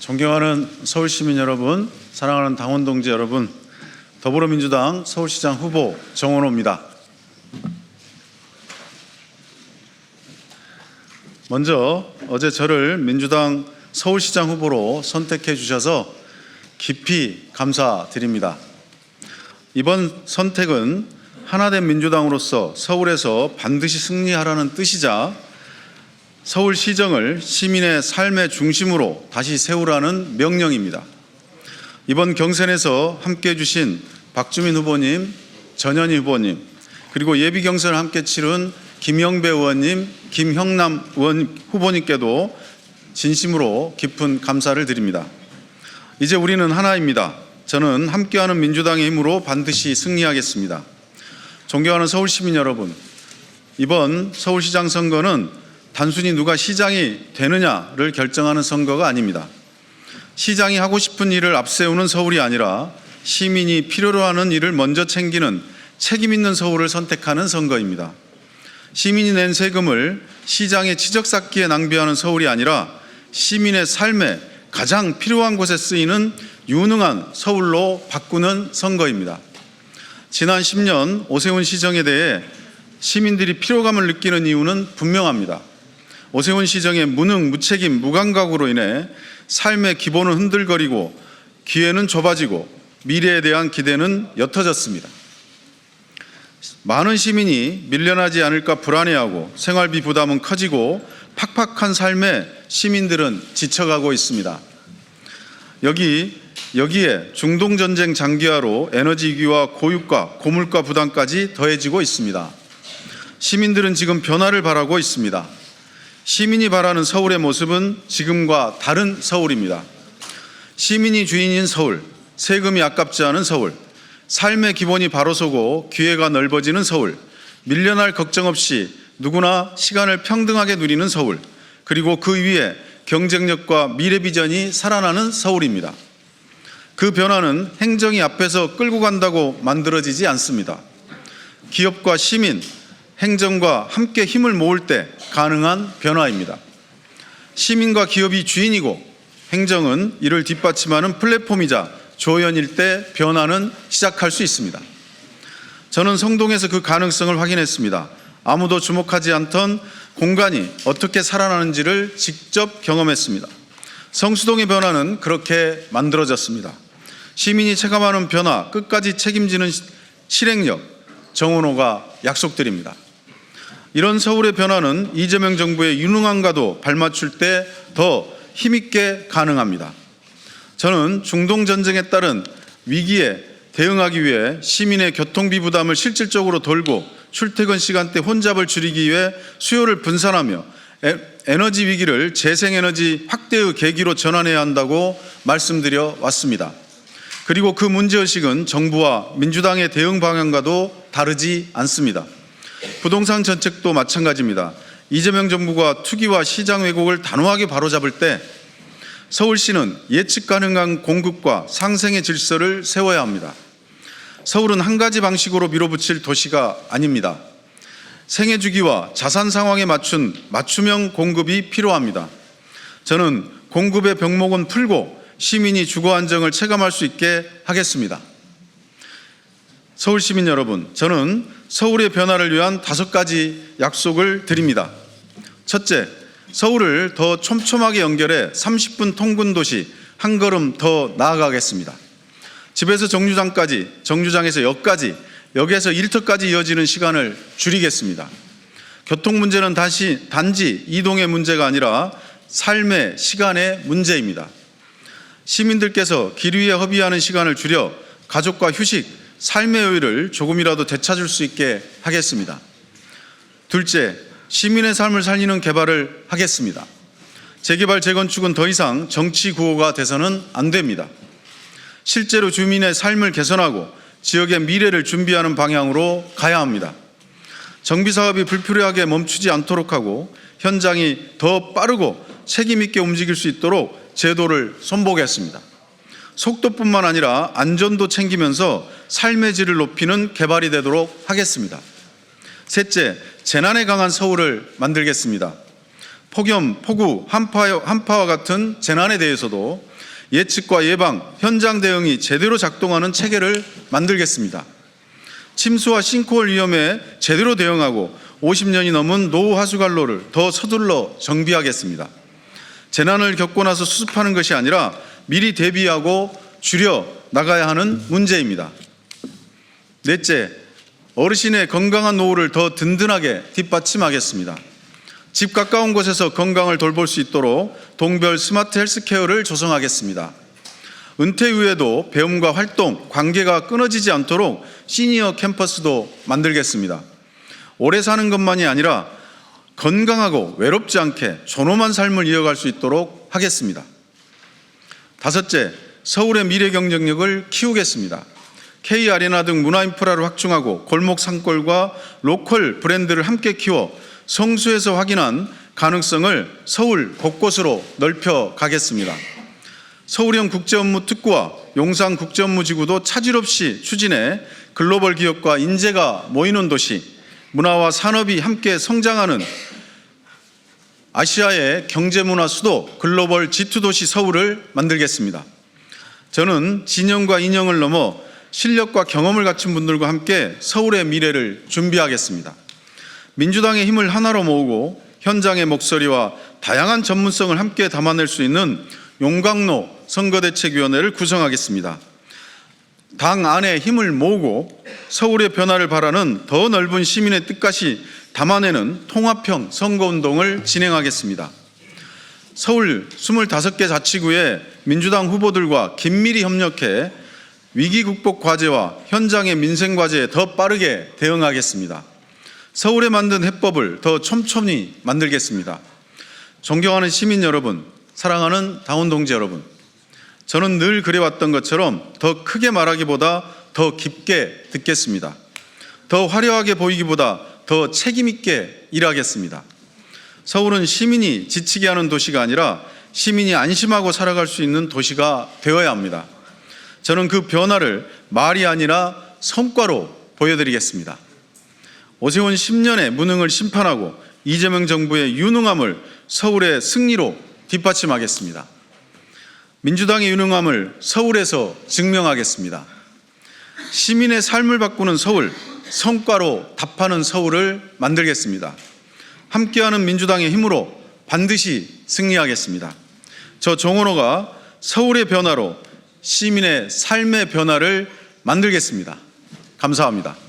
존경하는 서울시민 여러분, 사랑하는 당원 동지 여러분, 더불어민주당 서울시장 후보 정원호입니다. 먼저 어제 저를 민주당 서울시장 후보로 선택해 주셔서 깊이 감사드립니다. 이번 선택은 하나된 민주당으로서 서울에서 반드시 승리하라는 뜻이자 서울시정을 시민의 삶의 중심으로 다시 세우라는 명령입니다. 이번 경선에서 함께해 주신 박주민 후보님, 전현희 후보님, 그리고 예비 경선을 함께 치른 김영배 의원님, 김형남 후보님께도 진심으로 깊은 감사를 드립니다. 이제 우리는 하나입니다. 저는 함께하는 민주당의 힘으로 반드시 승리하겠습니다. 존경하는 서울시민 여러분, 이번 서울시장 선거는 단순히 누가 시장이 되느냐를 결정하는 선거가 아닙니다. 시장이 하고 싶은 일을 앞세우는 서울이 아니라 시민이 필요로 하는 일을 먼저 챙기는 책임 있는 서울을 선택하는 선거입니다. 시민이 낸 세금을 시장의 치적 쌓기에 낭비하는 서울이 아니라 시민의 삶에 가장 필요한 곳에 쓰이는 유능한 서울로 바꾸는 선거입니다. 지난 10년 오세훈 시정에 대해 시민들이 피로감을 느끼는 이유는 분명합니다. 오세훈 시정의 무능, 무책임, 무감각으로 인해 삶의 기본은 흔들거리고 기회는 좁아지고 미래에 대한 기대는 옅어졌습니다. 많은 시민이 밀려나지 않을까 불안해하고 생활비 부담은 커지고 팍팍한 삶에 시민들은 지쳐가고 있습니다. 여기에 중동전쟁 장기화로 에너지 위기와 고유가, 고물가 부담까지 더해지고 있습니다. 시민들은 지금 변화를 바라고 있습니다. 시민이 바라는 서울의 모습은 지금과 다른 서울입니다. 시민이 주인인 서울, 세금이 아깝지 않은 서울, 삶의 기본이 바로 서고 기회가 넓어지는 서울, 밀려날 걱정 없이 누구나 시간을 평등하게 누리는 서울, 그리고 그 위에 경쟁력과 미래 비전이 살아나는 서울입니다. 그 변화는 행정이 앞에서 끌고 간다고 만들어지지 않습니다. 기업과 시민, 행정과 함께 힘을 모을 때 가능한 변화입니다. 시민과 기업이 주인이고 행정은 이를 뒷받침하는 플랫폼이자 조연일 때 변화는 시작할 수 있습니다. 저는 성동에서 그 가능성을 확인했습니다. 아무도 주목하지 않던 공간이 어떻게 살아나는지를 직접 경험했습니다. 성수동의 변화는 그렇게 만들어졌습니다. 시민이 체감하는 변화, 끝까지 책임지는 실행력, 정원호가 약속드립니다. 이런 서울의 변화는 이재명 정부의 유능함과도 발맞출 때 더 힘있게 가능합니다. 저는 중동전쟁에 따른 위기에 대응하기 위해 시민의 교통비 부담을 실질적으로 덜고 출퇴근 시간대 혼잡을 줄이기 위해 수요를 분산하며 에너지 위기를 재생에너지 확대의 계기로 전환해야 한다고 말씀드려 왔습니다. 그리고 그 문제의식은 정부와 민주당의 대응 방향과도 다르지 않습니다. 부동산 정책도 마찬가지입니다. 이재명 정부가 투기와 시장 왜곡을 단호하게 바로잡을 때 서울시는 예측 가능한 공급과 상생의 질서를 세워야 합니다. 서울은 한 가지 방식으로 밀어붙일 도시가 아닙니다. 생애 주기와 자산 상황에 맞춘 맞춤형 공급이 필요합니다. 저는 공급의 병목은 풀고 시민이 주거 안정을 체감할 수 있게 하겠습니다. 서울 시민 여러분, 저는 서울의 변화를 위한 5가지 약속을 드립니다. 첫째, 서울을 더 촘촘하게 연결해 30분 통근 도시 한 걸음 더 나아가겠습니다. 집에서 정류장까지, 정류장에서 역까지, 역에서 일터까지 이어지는 시간을 줄이겠습니다. 교통 문제는 단지 이동의 문제가 아니라 삶의 시간의 문제입니다. 시민들께서 길 위에 허비하는 시간을 줄여 가족과 휴식, 삶의 여유를 조금이라도 되찾을 수 있게 하겠습니다. 둘째, 시민의 삶을 살리는 개발을 하겠습니다. 재개발, 재건축은 더 이상 정치 구호가 돼서는 안 됩니다. 실제로 주민의 삶을 개선하고 지역의 미래를 준비하는 방향으로 가야 합니다. 정비사업이 불필요하게 멈추지 않도록 하고 현장이 더 빠르고 책임 있게 움직일 수 있도록 제도를 손보겠습니다. 속도뿐만 아니라 안전도 챙기면서 삶의 질을 높이는 개발이 되도록 하겠습니다. 셋째, 재난에 강한 서울을 만들겠습니다. 폭염, 폭우, 한파와 같은 재난에 대해서도 예측과 예방, 현장 대응이 제대로 작동하는 체계를 만들겠습니다. 침수와 싱크홀 위험에 제대로 대응하고 50년이 넘은 노후 하수관로를 더 서둘러 정비하겠습니다. 재난을 겪고 나서 수습하는 것이 아니라 미리 대비하고 줄여 나가야 하는 문제입니다. 넷째, 어르신의 건강한 노후를 더 든든하게 뒷받침하겠습니다. 집 가까운 곳에서 건강을 돌볼 수 있도록 동별 스마트 헬스케어를 조성하겠습니다. 은퇴 이후에도 배움과 활동, 관계가 끊어지지 않도록 시니어 캠퍼스도 만들겠습니다. 오래 사는 것만이 아니라 건강하고 외롭지 않게 존엄한 삶을 이어갈 수 있도록 하겠습니다. 다섯째, 서울의 미래 경쟁력을 키우겠습니다. K아레나 등 문화 인프라를 확충하고 골목 상권과 로컬 브랜드를 함께 키워 성수에서 확인한 가능성을 서울 곳곳으로 넓혀 가겠습니다. 서울형 국제업무특구와 용산 국제업무지구도 차질 없이 추진해 글로벌 기업과 인재가 모이는 도시, 문화와 산업이 함께 성장하는 아시아의 경제문화 수도 글로벌 G2 도시 서울을 만들겠습니다. 저는 진영과 인형을 넘어 실력과 경험을 갖춘 분들과 함께 서울의 미래를 준비하겠습니다. 민주당의 힘을 하나로 모으고 현장의 목소리와 다양한 전문성을 함께 담아낼 수 있는 용광로 선거대책위원회를 구성하겠습니다. 당 안에 힘을 모으고 서울의 변화를 바라는 더 넓은 시민의 뜻까지 담아내는 통합형 선거운동을 진행하겠습니다. 서울 25개 자치구의 민주당 후보들과 긴밀히 협력해 위기 극복 과제와 현장의 민생 과제에 더 빠르게 대응하겠습니다. 서울에 만든 해법을 더 촘촘히 만들겠습니다. 존경하는 시민 여러분, 사랑하는 당원 동지 여러분, 저는 늘 그래왔던 것처럼 더 크게 말하기보다 더 깊게 듣겠습니다. 더 화려하게 보이기보다 더 책임 있게 일하겠습니다. 서울은 시민이 지치게 하는 도시가 아니라 시민이 안심하고 살아갈 수 있는 도시가 되어야 합니다. 저는 그 변화를 말이 아니라 성과로 보여드리겠습니다. 오세훈 10년의 무능을 심판하고 이재명 정부의 유능함을 서울의 승리로 뒷받침하겠습니다. 민주당의 유능함을 서울에서 증명하겠습니다. 시민의 삶을 바꾸는 서울, 성과로 답하는 서울을 만들겠습니다. 함께하는 민주당의 힘으로 반드시 승리하겠습니다. 저 정원호가 서울의 변화로 시민의 삶의 변화를 만들겠습니다. 감사합니다.